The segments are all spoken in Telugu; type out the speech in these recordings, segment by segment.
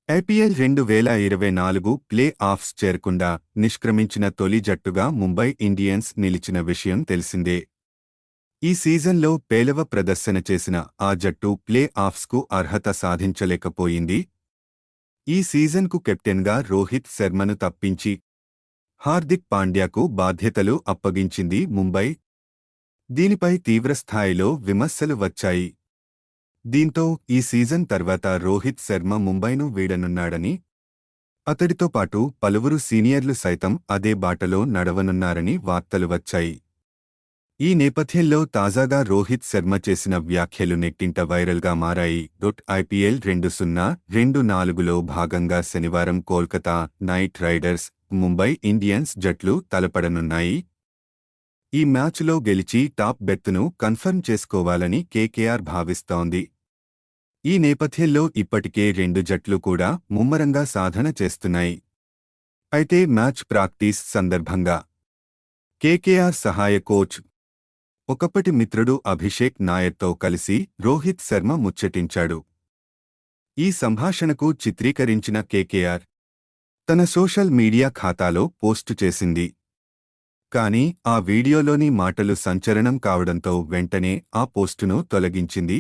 ఐపీఎల్ 2024 ప్లే ఆఫ్స్ చేరకుండా నిష్క్రమించిన తొలి జట్టుగా ముంబై ఇండియన్స్ నిలిచిన విషయం తెలిసిందే. ఈ సీజన్లో పేలవ ప్రదర్శన చేసిన ఆ జట్టు ప్లే ఆఫ్స్కు అర్హత సాధించలేకపోయింది. ఈ సీజన్కు కెప్టెన్గా రోహిత్ శర్మను తప్పించి హార్దిక్ పాండ్యాకు బాధ్యతలు అప్పగించింది ముంబై. దీనిపై తీవ్రస్థాయిలో విమర్శలు వచ్చాయి. దీంతో ఈ సీజన్ తర్వాత రోహిత్ శర్మ ముంబైను వీడనున్నాడని, అతడితో పాటు పలువురు సీనియర్లు సైతం అదే బాటలో నడవనున్నారని వార్తలు వచ్చాయి. ఈ నేపథ్యంలో తాజాగా రోహిత్ శర్మ చేసిన వ్యాఖ్యలు నెట్టింట వైరల్గా మారాయి. ఐపీఎల్ 2024లో భాగంగా శనివారం Kolkata night riders, Mumbai Indians జట్లు తలపడనున్నాయి. ఈ మ్యాచ్లో గెలిచి టాప్ బెర్త్ను కన్ఫర్మ్ చేసుకోవాలని కేకేఆర్ భావిస్తోంది. ఈ నేపథ్యంలో ఇప్పటికే రెండు జట్లు కూడా ముమ్మరంగా సాధన చేస్తున్నాయి. అయితే మ్యాచ్ ప్రాక్టీస్ సందర్భంగా కేకేఆర్ సహాయ కోచ్, ఒకప్పటి మిత్రుడు అభిషేక్ నాయర్తో కలిసి రోహిత్ శర్మ ముచ్చటించాడు. ఈ సంభాషణకు చిత్రీకరించిన కేకేఆర్ తన సోషల్ మీడియా ఖాతాలో పోస్టు చేసింది. కానీ ఆ వీడియోలోని మాటలు సంచలనం కావడంతో వెంటనే ఆ పోస్టును తొలగించింది.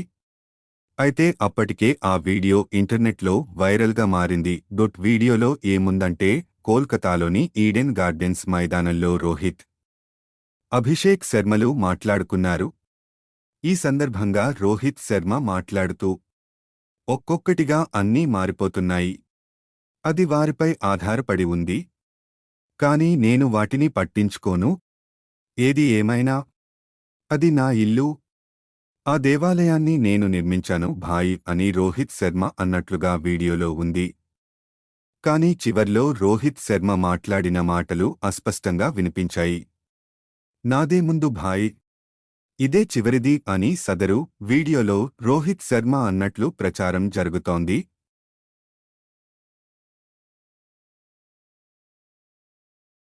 అయితే అప్పటికే ఆ వీడియో ఇంటర్నెట్లో వైరల్గా మారింది. వీడియోలో ఏముందంటే, కోల్కతాలోని ఈడెన్ గార్డెన్స్ మైదానంలో రోహిత్, అభిషేక్ శర్మలు మాట్లాడుకున్నారు. ఈ సందర్భంగా రోహిత్ శర్మ మాట్లాడుతూ, ఒక్కొక్కటిగా అన్నీ మారిపోతున్నాయి. అది వారిపై ఆధారపడి ఉంది. కానీ నేను వాటిని పట్టించుకోను. ఏది ఏమైనా అది నా ఇల్లు. ఆ దేవాలయాన్ని నేను నిర్మించాను భాయ్ అని రోహిత్ శర్మ అన్నట్లుగా వీడియోలో ఉంది. కానీ చివర్లో రోహిత్ శర్మ మాట్లాడిన మాటలు అస్పష్టంగా వినిపించాయి. నాదే ముందు భాయ్, ఇదే చివరిది అని సదరు వీడియోలో రోహిత్ శర్మ అన్నట్లు ప్రచారం జరుగుతోంది.